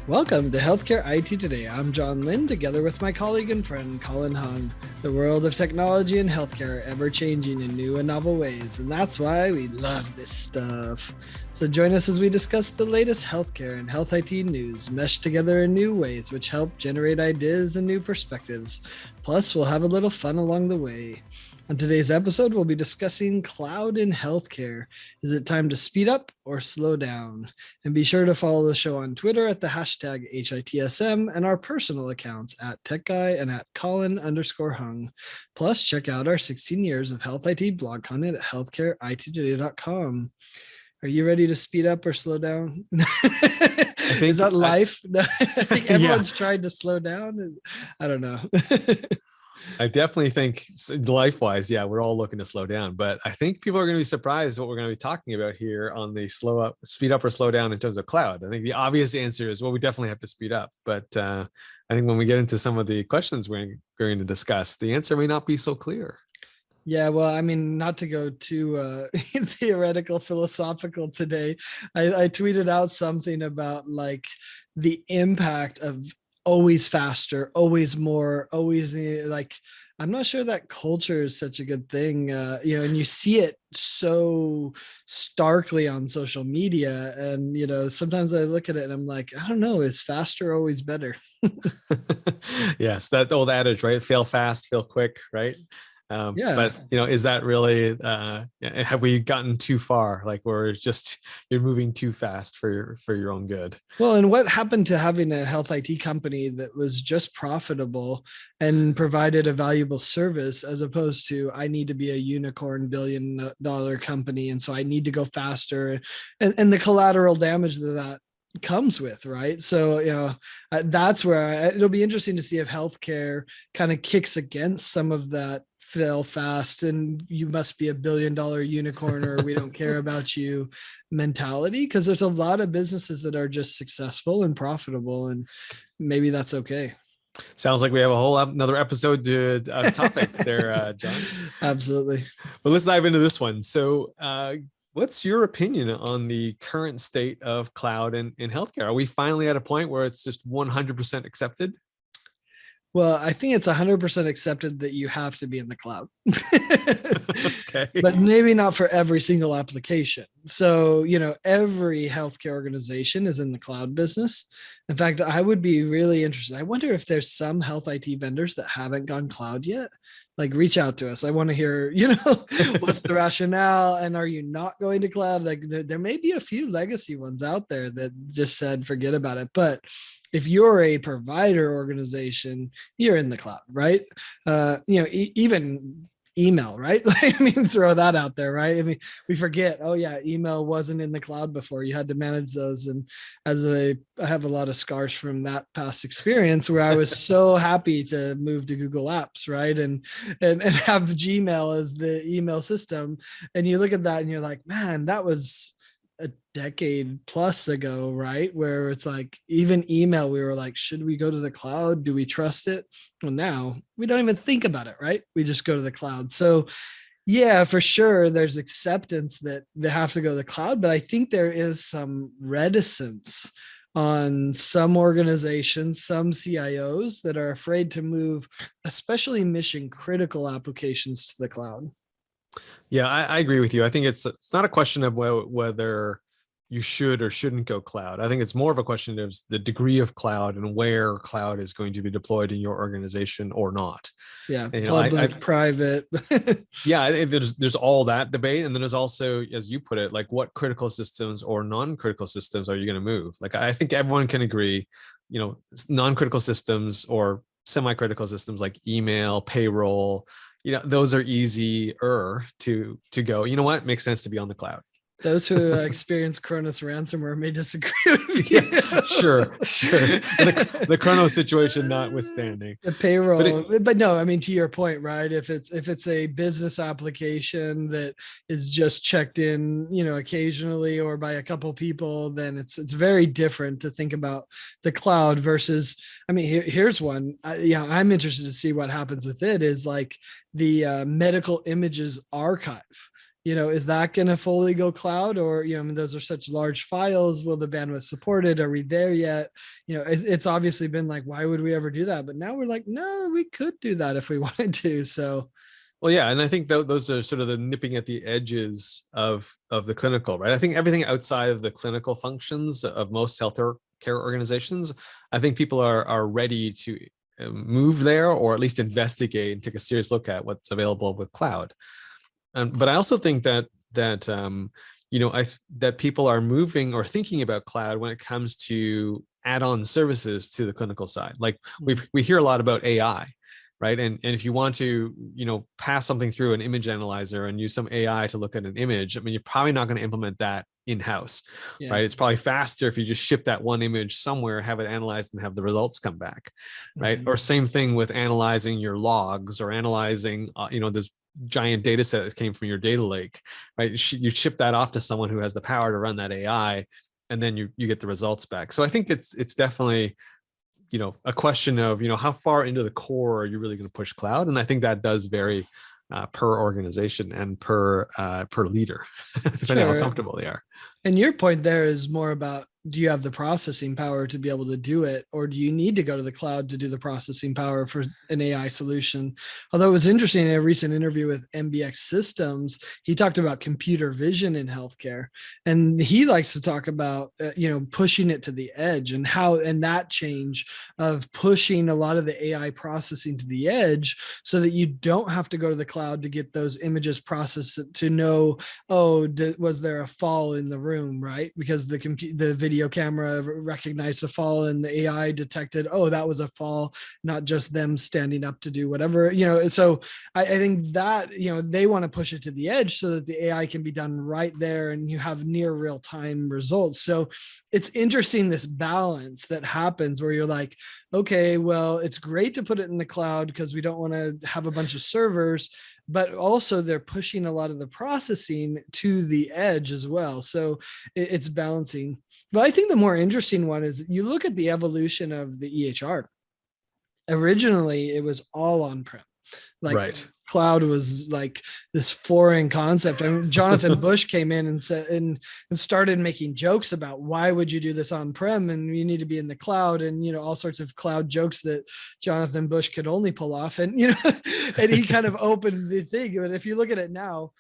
Welcome to Healthcare IT Today. I'm John Lynn, together with my colleague and friend Colin Hung. The world of technology and healthcare ever changing in new and novel ways, and that's why we love this stuff. So join us as we discuss the latest healthcare and health IT news meshed together in new ways, which help generate ideas and new perspectives. Plus, we'll have a little fun along the way. On today's episode, we'll be discussing cloud in healthcare. Is it time to speed up or slow down? And be sure to follow the show on Twitter at the hashtag HITSM and our personal accounts at TechGuy and at Colin_Hung. Plus, check out our 16 years of health IT blog content at healthcareittoday.com. Are you ready to speed up or slow down? Is that life? I think everyone's tried to slow down. I don't know. I definitely think life-wise, yeah, we're all looking to slow down, but I think people are going to be surprised what we're going to be talking about here on the speed up or slow down in terms of cloud. I think the obvious answer is, well, we definitely have to speed up. But I think when we get into some of the questions we're going to discuss, the answer may not be so clear. Yeah, well, I mean, not to go too theoretical, philosophical today, I tweeted out something about like the impact of always faster, always more, always like, I'm not sure that culture is such a good thing, and you see it so starkly on social media. And, sometimes I look at it and I'm like, I don't know, is faster always better? Yes, that old adage, right? Fail fast, fail quick, right? Yeah. But is that really have we gotten too far? Like you're moving too fast for your own good. Well, and what happened to having a health IT company that was just profitable and provided a valuable service, as opposed to I need to be a unicorn $1 billion company, and so I need to go faster, and the collateral damage that comes with, right? So that's where it'll be interesting to see if healthcare kind of kicks against some of that fail fast and you must be $1 billion unicorn or we don't care about you mentality, because there's a lot of businesses that are just successful and profitable, and maybe that's okay. Sounds like we have a whole another episode to topic there, John. Absolutely. But let's dive into this one. So what's your opinion on the current state of cloud in healthcare? Are we finally at a point where it's just 100% accepted? Well, I think it's 100% accepted that you have to be in the cloud. Okay. But maybe not for every single application. So, every healthcare organization is in the cloud business. In fact, I would be really interested. I wonder if there's some health IT vendors that haven't gone cloud yet. Like, reach out to us. I want to hear, what's the rationale, and are you not going to cloud? Like, there may be a few legacy ones out there that just said, forget about it. But if you're a provider organization, you're in the cloud, right? Even email, right? Throw that out there, right? I mean, we forget, oh yeah, email wasn't in the cloud before. You had to manage those. And I have a lot of scars from that past experience where I was so happy to move to Google Apps, right? And have Gmail as the email system. And you look at that and you're like, man, that was a decade plus ago, right? Where it's like, even email, we were like, should we go to the cloud? Do we trust it? Well, now we don't even think about it, right? We just go to the cloud. So yeah, for sure, there's acceptance that they have to go to the cloud, but I think there is some reticence on some organizations, some CIOs that are afraid to move, especially mission critical applications, to the cloud. Yeah, I agree with you. I think it's not a question of whether you should or shouldn't go cloud. I think it's more of a question of the degree of cloud and where cloud is going to be deployed in your organization or not. Yeah, public, private. Yeah, there's all that debate, and then there's also, as you put it, like what critical systems or non-critical systems are you going to move? Like I think everyone can agree, non-critical systems or semi-critical systems like email, payroll, those are easier to go. You know what? It makes sense to be on the cloud. Those who experience Kronos ransomware may disagree with you. Yeah, sure. The Kronos situation notwithstanding. The payroll, but no, I mean, to your point, right? If it's a business application that is just checked in, occasionally or by a couple people, then it's very different to think about the cloud versus. I mean, here's one. I'm interested to see what happens with it. Is like the medical images archive. Is that going to fully go cloud? Or, I mean, those are such large files. Will the bandwidth support it? Are we there yet? It's obviously been like, why would we ever do that? But now we're like, no, we could do that if we wanted to. So Well, yeah, and I think those are sort of the nipping at the edges of the clinical, right? I think everything outside of the clinical functions of most healthcare care organizations, I think people are ready to move there, or at least investigate and take a serious look at what's available with cloud. But I also think that people are moving or thinking about cloud when it comes to add-on services to the clinical side. Like we hear a lot about AI, right? And if you want to, pass something through an image analyzer and use some AI to look at an image, I mean, you're probably not going to implement that in-house, yeah. right? It's probably faster if you just ship that one image somewhere, have it analyzed, and have the results come back, right? Or same thing with analyzing your logs, or analyzing, this giant data set that came from your data lake, right? You ship that off to someone who has the power to run that AI, and then you get the results back. So I think it's definitely, a question of, how far into the core are you really going to push cloud? And I think that does vary per organization and per leader, depending on how comfortable they are. And your point there is more about, do you have the processing power to be able to do it, or do you need to go to the cloud to do the processing power for an AI solution? Although it was interesting, in a recent interview with MBX Systems, he talked about computer vision in healthcare, and he likes to talk about pushing it to the edge, and that change of pushing a lot of the AI processing to the edge, so that you don't have to go to the cloud to get those images processed to know, was there a fall in the room, right? Because the video camera recognized the fall, and the AI detected, that was a fall, not just them standing up to do whatever, So I think that, they want to push it to the edge so that the AI can be done right there, and you have near real time results. So it's interesting, this balance that happens where you're like, okay, well, it's great to put it in the cloud because we don't want to have a bunch of servers, but also they're pushing a lot of the processing to the edge as well. So it's balancing. But I think the more interesting one is, you look at the evolution of the EHR. Originally, it was all on-prem. Like, right. Cloud was like this foreign concept. I mean, Jonathan Bush came in and said and started making jokes about, why would you do this on-prem, and you need to be in the cloud, and all sorts of cloud jokes that Jonathan Bush could only pull off. And and he kind of opened the thing. But if you look at it now,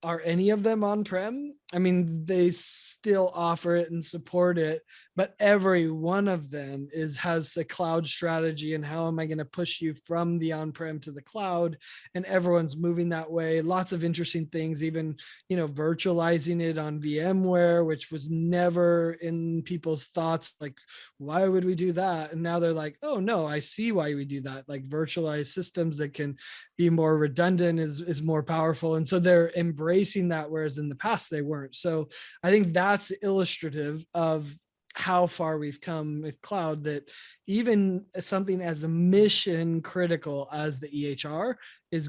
are any of them on-prem? I mean, they still offer it and support it, but every one of them has a cloud strategy, and how am I going to push you from the on-prem to the cloud? And everyone's moving that way. Lots of interesting things, even virtualizing it on VMware, which was never in people's thoughts. Like, why would we do that? And now they're like, oh no, I see why we do that. Like, virtualized systems that can be more redundant is more powerful. And so they're embracing that, whereas in the past they weren't. So I think that's illustrative of how far we've come with cloud, that even something as mission critical as the EHR is,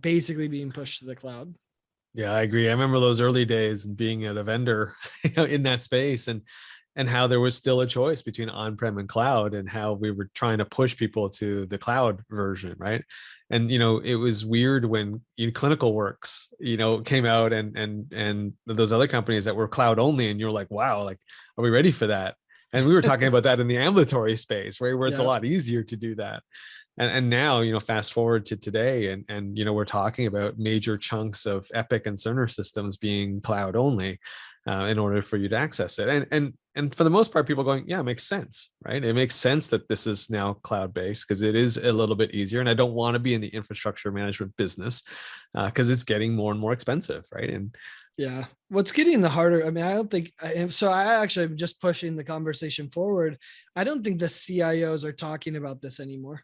basically being pushed to the cloud. Yeah, I agree. I remember those early days and being at a vendor, in that space, and how there was still a choice between on-prem and cloud, and how we were trying to push people to the cloud version, right? And it was weird when Clinical Works, came out, and those other companies that were cloud only, and you're like, wow, like, are we ready for that? And we were talking about that in the ambulatory space, right, where it's a lot easier to do that. And now, fast forward to today, and we're talking about major chunks of Epic and Cerner systems being cloud only, in order for you to access it. And for the most part, people are going, yeah, it makes sense, right? It makes sense that this is now cloud-based, because it is a little bit easier. And I don't want to be in the infrastructure management business, because it's getting more and more expensive, right? And yeah, what's getting the harder, I mean, I don't think so. I actually am just pushing the conversation forward. I don't think the CIOs are talking about this anymore.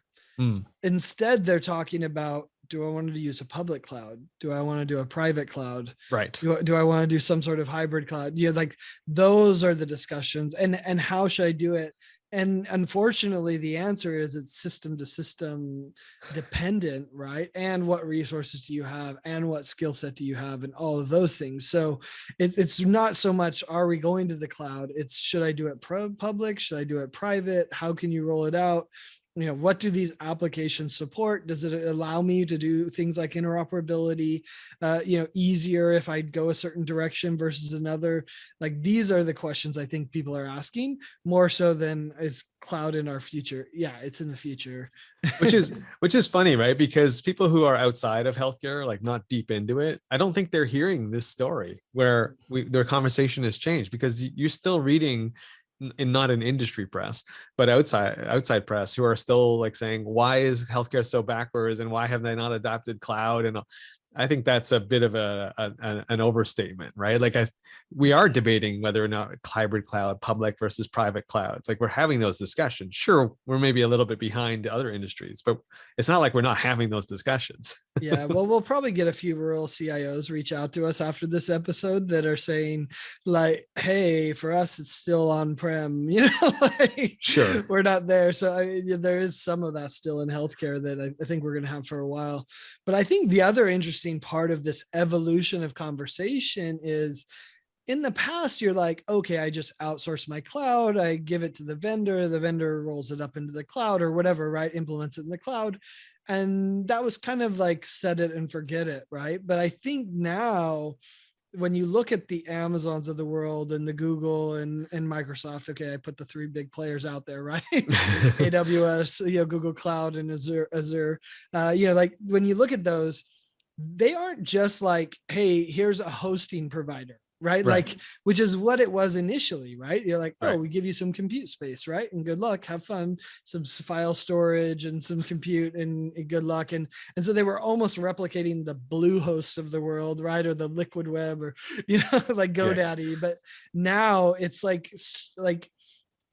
Instead, they're talking about, do I want to use a public cloud? Do I want to do a private cloud? right. Do I want to do some sort of hybrid cloud? Like, those are the discussions, and how should I do it? And unfortunately, the answer is, it's system to system dependent, right? And what resources do you have, and what skill set do you have, and all of those things. So it's not so much, are we going to the cloud? It's, should I do it public? Should I do it private? How can you roll it out? what do these applications support? Does it allow me to do things like interoperability, easier if I go a certain direction versus another? Like, these are the questions I think people are asking more so than is cloud in our future? Yeah, it's in the future. which is which is funny, right? Because people who are outside of healthcare, like not deep into it, I don't think they're hearing this story where their conversation has changed, because you're still reading in not an industry press, but outside press, who are still like saying, why is healthcare so backwards and why have they not adopted cloud? And I think that's a bit of an overstatement, right? Like we are debating whether or not hybrid cloud, public versus private clouds. Like we're having those discussions. Sure, we're maybe a little bit behind other industries, but it's not like we're not having those discussions. Yeah, well, we'll probably get a few rural CIOs reach out to us after this episode that are saying, like, hey, for us, it's still on-prem, like, Sure. we're not there. So there is some of that still in healthcare that I think we're going to have for a while. But I think the other interesting part of this evolution of conversation is, in the past, you're like, okay, I just outsource my cloud, I give it to the vendor rolls it up into the cloud or whatever, right? Implements it in the cloud. And that was kind of like set it and forget it, right? But I think now, when you look at the Amazons of the world and the Google and Microsoft, okay, I put the three big players out there, right? AWS, Google Cloud, and Azure. Like when you look at those, they aren't just like, hey, here's a hosting provider, right? Like, which is what it was initially, right? You're like, oh, we give you some compute space, right? And good luck, have fun, some file storage and some compute, and good luck. And so they were almost replicating the Bluehost of the world, right? Or the Liquid Web, or, like GoDaddy. But now it's like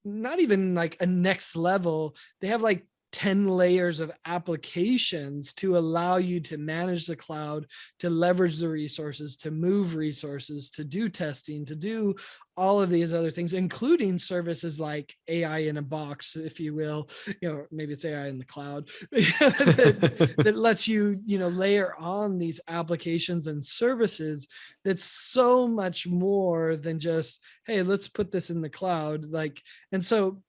not even like a next level. They have like 10 layers of applications to allow you to manage the cloud, to leverage the resources, to move resources, to do testing, to do all of these other things, including services like AI in a box, if you will, maybe it's AI in the cloud, that lets you, layer on these applications and services. That's so much more than just, hey, let's put this in the cloud. Like, and so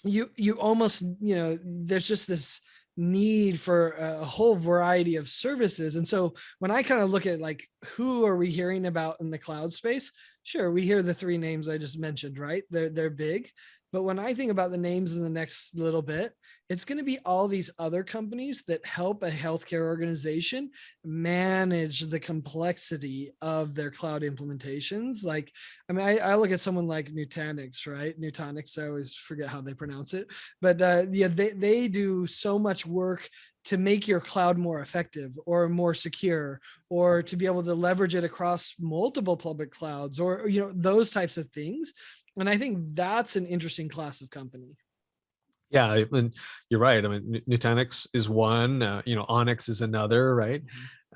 you almost, there's just this need for a whole variety of services. And so when I kind of look at like, who are we hearing about in the cloud space? Sure, we hear the three names I just mentioned, right? They're big. But when I think about the names in the next little bit, it's going to be all these other companies that help a healthcare organization manage the complexity of their cloud implementations. Like, I mean, I look at someone like Nutanix, right? Nutanix, I always forget how they pronounce it. But they do so much work to make your cloud more effective or more secure, or to be able to leverage it across multiple public clouds, or, those types of things. And I think that's an interesting class of company. Yeah, I mean, you're right. I mean, Nutanix is one. Onyx is another, right?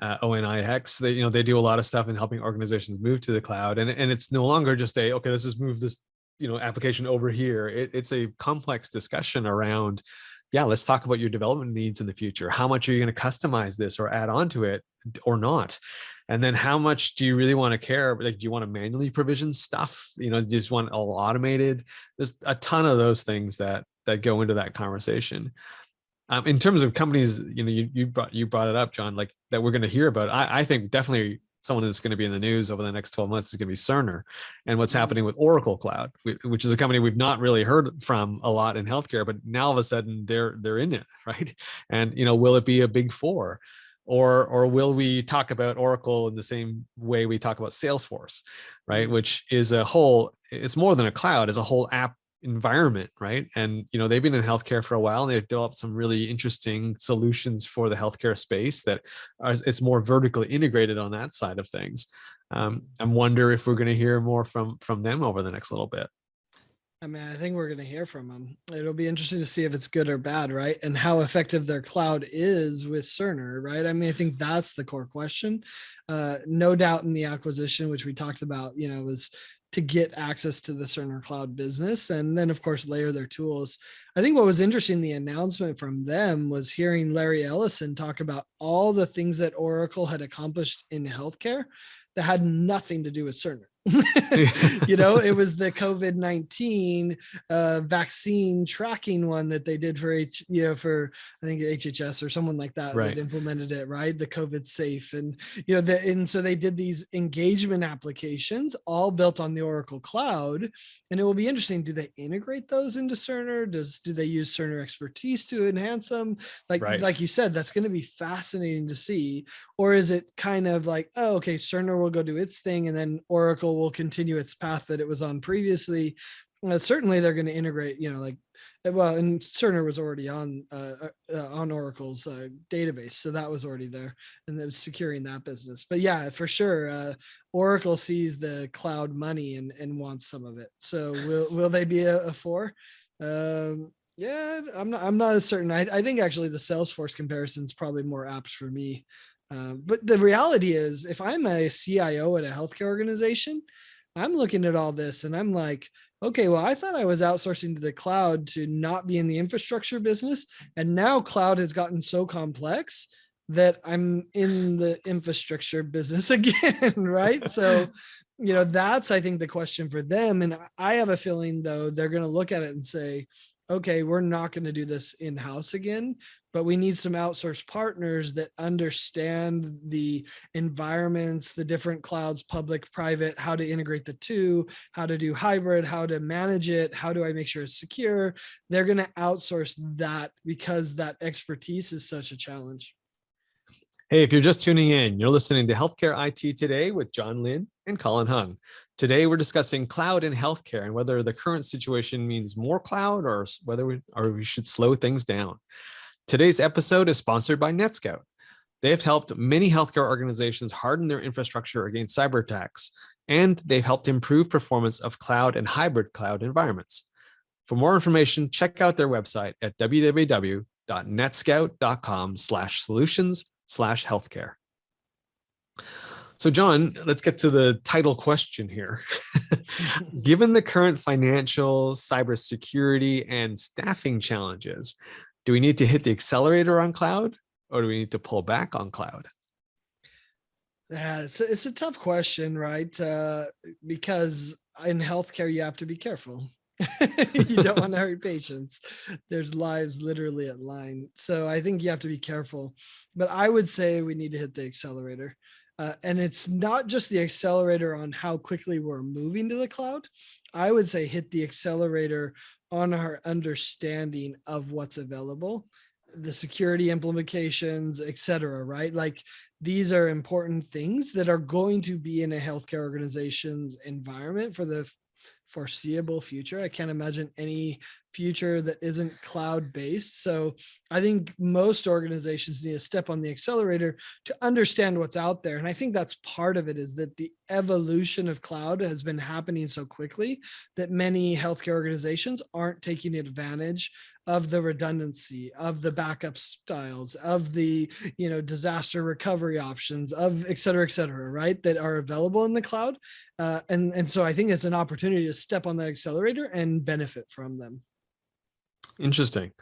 ONIX. They do a lot of stuff in helping organizations move to the cloud, and it's no longer just okay, let's just move this application over here. It's a complex discussion around, yeah, let's talk about your development needs in the future. How much are you going to customize this or add on to it or not? And then how much do you really want to care? Like, do you want to manually provision stuff? Do you just want it all automated? There's a ton of those things that go into that conversation. In terms of companies, you brought it up, John, like that we're going to hear about. I think definitely someone that's going to be in the news over the next 12 months is going to be Cerner, and what's happening with Oracle Cloud, which is a company we've not really heard from a lot in healthcare, but now all of a sudden they're in it, right? And will it be a big four? Or will we talk about Oracle in the same way we talk about Salesforce, right? Which is it's more than a cloud, it's a whole app environment, right? And they've been in healthcare for a while, and they've developed some really interesting solutions for the healthcare space it's more vertically integrated on that side of things. I wonder if we're going to hear more from them over the next little bit. I mean, I think we're going to hear from them. It'll be interesting to see if it's good or bad, right? And how effective their cloud is with Cerner, right? I mean, I think that's the core question. No doubt in the acquisition, which we talked about, was to get access to the Cerner cloud business, and then of course layer their tools. I think what was interesting, the announcement from them, was hearing Larry Ellison talk about all the things that Oracle had accomplished in healthcare that had nothing to do with Cerner. It was the COVID-19 vaccine tracking one that they did for for I think HHS or someone like that Right. that implemented it, right? The COVID safe, and and so they did these engagement applications all built on the Oracle Cloud, and it will be interesting. Do they integrate those into Cerner? Do they use Cerner expertise to enhance them? Right. Like you said, that's going to be fascinating to see. Or is it kind of like, oh, okay, Cerner will go do its thing, and then Oracle will continue its path that it was on previously? Certainly, they're going to integrate, well, and Cerner was already on Oracle's database, so that was already there, and it was securing that business. But yeah, for sure, Oracle sees the cloud money and wants some of it. So will they be a four? Yeah, I'm not as certain. I think actually the Salesforce comparison is probably more apt for me. But the reality is, if I'm a CIO at a healthcare organization, I'm looking at all this and I'm like, okay, well, I thought I was outsourcing to the cloud to not be in the infrastructure business. And now cloud has gotten so complex that I'm in the infrastructure business again, right? So, that's, I think, the question for them. And I have a feeling, though, they're going to look at it and say, okay, we're not going to do this in-house again, but we need some outsourced partners that understand the environments, the different clouds, public, private, how to integrate the two, how to do hybrid, how to manage it, how do I make sure it's secure. They're going to outsource that because that expertise is such a challenge. Hey, if you're just tuning in, you're listening to Healthcare IT Today with John Lynn and Colin Hung. Today, we're discussing cloud in healthcare and whether the current situation means more cloud or whether we should slow things down. Today's episode is sponsored by NetScout. They have helped many healthcare organizations harden their infrastructure against cyber attacks, and they've helped improve performance of cloud and hybrid cloud environments. For more information, check out their website at www.netscout.com/solutions/healthcare. So, John, let's get to the title question here. Given the current financial, cybersecurity, and staffing challenges, do we need to hit the accelerator on cloud, or do we need to pull back on cloud? Yeah, it's a tough question, right? Because in healthcare, you have to be careful. You don't want to hurt patients. There's lives literally at line. So I think you have to be careful. But I would say we need to hit the accelerator. And it's not just the accelerator on how quickly we're moving to the cloud. I would say hit the accelerator on our understanding of what's available, the security implications, et cetera, right? Like these are important things that are going to be in a healthcare organization's environment for the foreseeable future. I can't imagine any future that isn't cloud based. So I think most organizations need to step on the accelerator to understand what's out there. And I think that's part of it, is that the evolution of cloud has been happening so quickly that many healthcare organizations aren't taking advantage of the redundancy, of the backup styles, of the disaster recovery options, of et cetera, right, that are available in the cloud. And so I think it's an opportunity to step on that accelerator and benefit from them. Interesting.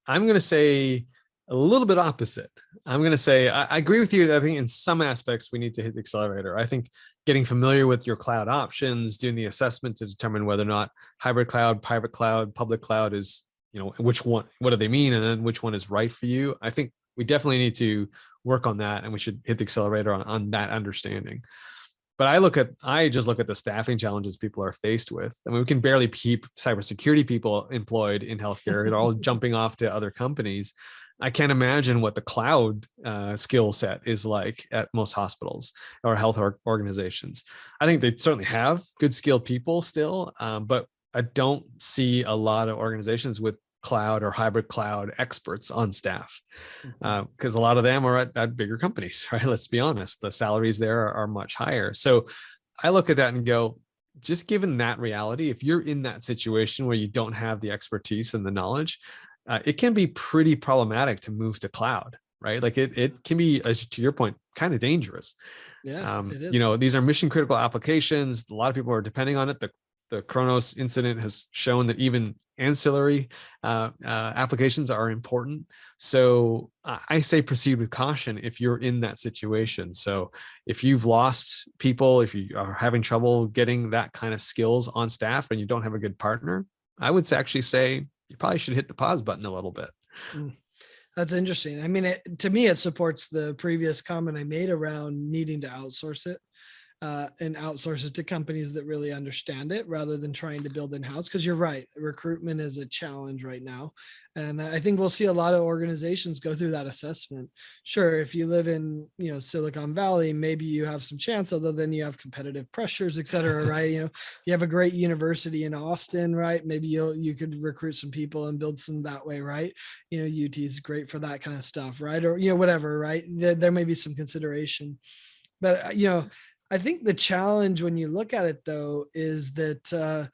I'm going to say a little bit opposite. I'm going to say I agree with you. I think in some aspects we need to hit the accelerator. I think getting familiar with your cloud options, doing the assessment to determine whether or not hybrid cloud, private cloud, public cloud is, which one, what do they mean, and then which one is right for you. I think we definitely need to work on that, and we should hit the accelerator on that understanding. But I just look at the staffing challenges people are faced with. I mean, we can barely keep cybersecurity people employed in healthcare. They're all jumping off to other companies. I can't imagine what the cloud skill set is like at most hospitals or health organizations. I think they certainly have good skilled people still, but I don't see a lot of organizations with cloud or hybrid cloud experts on staff, because a lot of them are at bigger companies, right? Let's be honest, the salaries there are much higher. So I look at that and go, just given that reality, if you're in that situation where you don't have the expertise and the knowledge, it can be pretty problematic to move to cloud, right? Like it can be, as to your point, kind of dangerous. Yeah, it is. These are mission critical applications. A lot of people are depending on it. The the Kronos incident has shown that even ancillary applications are important. So I say proceed with caution if you're in that situation. So if you've lost people, if you are having trouble getting that kind of skills on staff and you don't have a good partner, I would actually say you probably should hit the pause button a little bit. Mm. That's interesting. I mean, to me, it supports the previous comment I made around needing to outsource it. And outsource it to companies that really understand it rather than trying to build in-house. Because you're right, recruitment is a challenge right now. And I think we'll see a lot of organizations go through that assessment. Sure, if you live in, Silicon Valley, maybe you have some chance, although then you have competitive pressures, et cetera, right? You have a great university in Austin, right? Maybe you could recruit some people and build some that way, right? UT is great for that kind of stuff, right? Or, whatever, right? There may be some consideration. But, I think the challenge when you look at it, though, is that,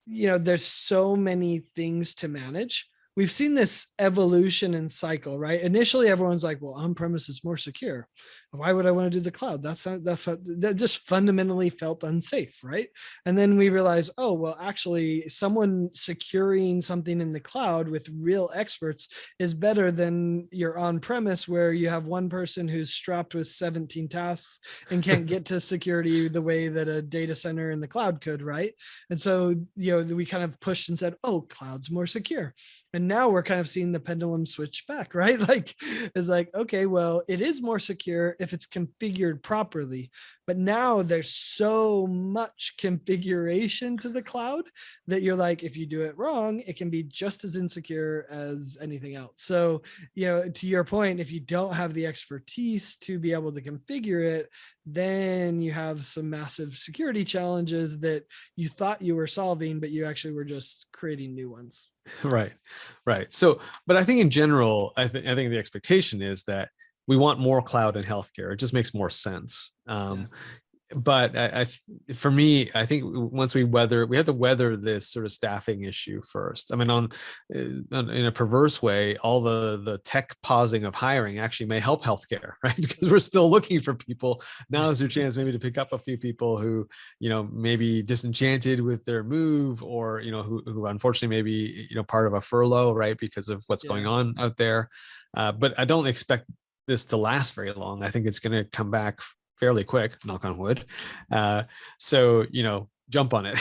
there's so many things to manage. We've seen this evolution and cycle, right? Initially, everyone's like, well, on-premise is more secure. Why would I want to do the cloud? That just fundamentally felt unsafe, right? And then we realized, oh, well, actually, someone securing something in the cloud with real experts is better than your on-premise where you have one person who's strapped with 17 tasks and can't get to security the way that a data center in the cloud could, right? And so, we kind of pushed and said, oh, cloud's more secure. And now we're kind of seeing the pendulum switch back, right? Like, it's like, okay, well, it is more secure if it's configured properly. But now there's so much configuration to the cloud that you're like, if you do it wrong, it can be just as insecure as anything else. So, to your point, if you don't have the expertise to be able to configure it, then you have some massive security challenges that you thought you were solving, but you actually were just creating new ones. Right. So, but I think in general, I think the expectation is that we want more cloud in healthcare. It just makes more sense. But for me, I think once we have to weather this sort of staffing issue first. I mean, in a perverse way, all the tech pausing of hiring actually may help healthcare, right? Because we're still looking for people. Now is your chance maybe to pick up a few people who, maybe disenchanted with their move, or who unfortunately may be part of a furlough, right, because of what's going on out there. But I don't expect this to last very long. I think it's going to come back fairly quick, knock on wood. So, jump on it.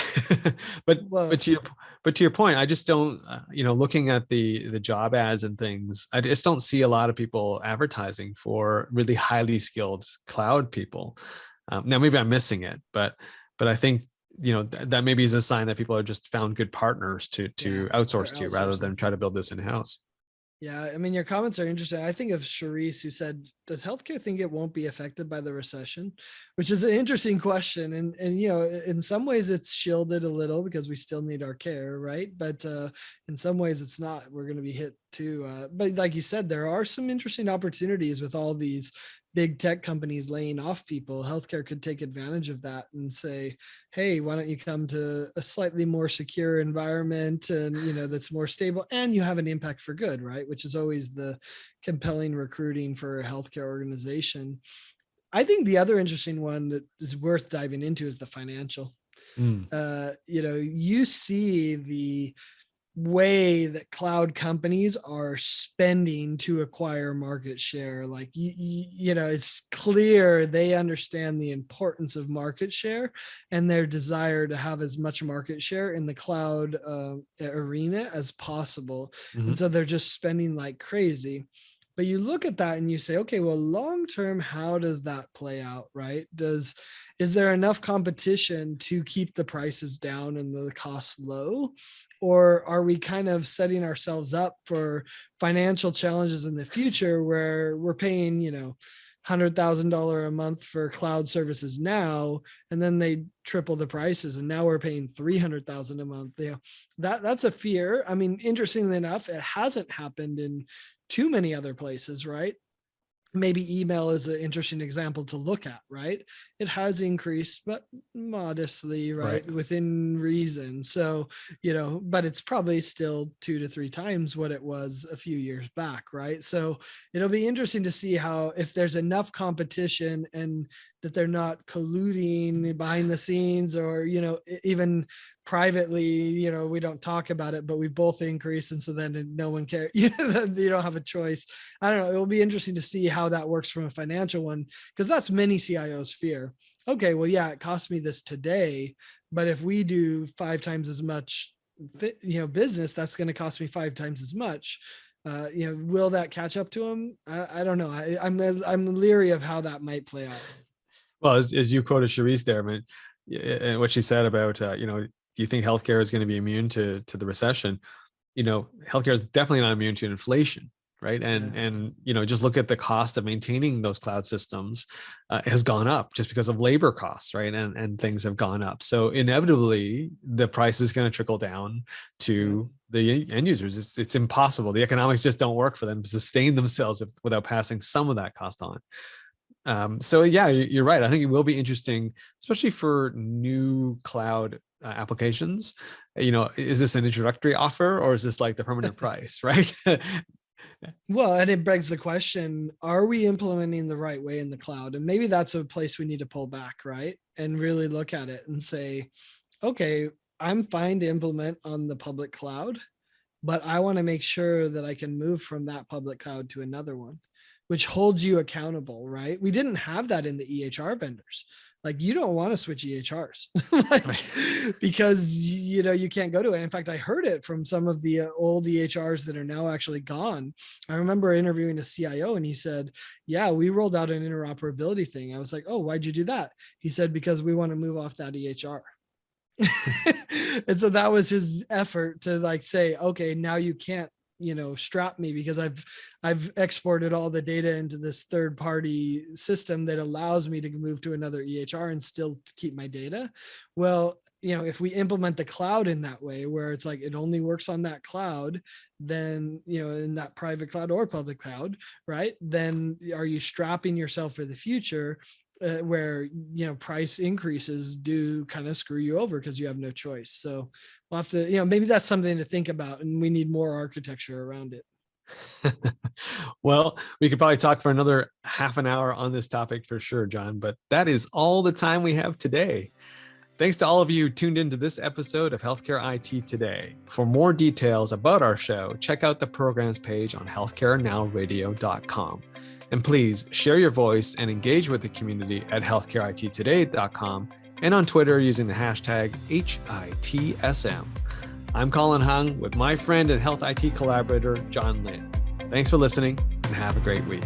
but to your point, I just don't, looking at the job ads and things, I just don't see a lot of people advertising for really highly skilled cloud people. Now maybe I'm missing it, but I think, that maybe is a sign that people have just found good partners to outsource to rather than try to build this in-house. Yeah, I mean, your comments are interesting. I think of Charisse, who said, does healthcare think it won't be affected by the recession? Which is an interesting question. And in some ways it's shielded a little because we still need our care, right? But in some ways it's not. We're going to be hit too. But like you said, there are some interesting opportunities with all these big tech companies laying off people. Healthcare could take advantage of that and say, hey, why don't you come to a slightly more secure environment and, that's more stable and you have an impact for good, right? Which is always the compelling recruiting for a healthcare organization. I think the other interesting one that is worth diving into is the financial. You see the way that cloud companies are spending to acquire market share. Like, it's clear they understand the importance of market share and their desire to have as much market share in the cloud arena as possible. And so they're just spending like crazy. But you look at that and you say, okay, well, long term, how does that play out, right? Is there enough competition to keep the prices down and the costs low? Or are we kind of setting ourselves up for financial challenges in the future where we're paying, $100,000 a month for cloud services now, and then they triple the prices, and now we're paying $300,000 a month? That's a fear. I mean, interestingly enough, it hasn't happened in too many other places, right? Maybe email is an interesting example to look at, right? It has increased, but modestly, right? Within reason. So, but it's probably still 2 to 3 times what it was a few years back, right? So it'll be interesting to see if there's enough competition and that they're not colluding behind the scenes, or, even privately, we don't talk about it, but we both increase. And so then no one cares, you don't have a choice. I don't know. It will be interesting to see how that works from a financial one, because that's many CIOs fear. Okay, well, yeah, it cost me this today, but if we do 5 times as much, business, that's going to cost me 5 times as much. Will that catch up to them? I don't know. I'm leery of how that might play out. Well, as you quoted Charisse there, I mean, and what she said about, do you think healthcare is going to be immune to the recession? Healthcare is definitely not immune to inflation, right? And just look at the cost of maintaining those cloud systems has gone up just because of labor costs, right? And things have gone up. So inevitably, the price is going to trickle down to the end users. It's impossible. The economics just don't work for them to sustain themselves without passing some of that cost on. So yeah, you're right. I think it will be interesting, especially for new cloud applications. Is this an introductory offer, or is this like the permanent price, right? Well, and it begs the question, are we implementing the right way in the cloud? And maybe that's a place we need to pull back, right? And really look at it and say, okay, I'm fine to implement on the public cloud, but I want to make sure that I can move from that public cloud to another one, which holds you accountable, right? We didn't have that in the EHR vendors. Like, you don't want to switch EHRs because, you can't go to it. In fact, I heard it from some of the old EHRs that are now actually gone. I remember interviewing a CIO and he said, yeah, we rolled out an interoperability thing. I was like, oh, why'd you do that? He said, because we want to move off that EHR. And so that was his effort to say, okay, now you can't, strap me because I've exported all the data into this third party system that allows me to move to another EHR and still keep my data. Well, if we implement the cloud in that way, where it's like, it only works on that cloud, then, in that private cloud or public cloud, right? Then are you strapping yourself for the future? Where price increases do kind of screw you over because you have no choice. So we'll have to, maybe that's something to think about, and we need more architecture around it. Well, we could probably talk for another half an hour on this topic for sure, John, but that is all the time we have today. Thanks to all of you who tuned into this episode of Healthcare IT Today. For more details about our show, check out the programs page on healthcarenowradio.com. And please share your voice and engage with the community at healthcareittoday.com and on Twitter using the hashtag HITSM. I'm Colin Hung with my friend and health IT collaborator, John Lin. Thanks for listening and have a great week.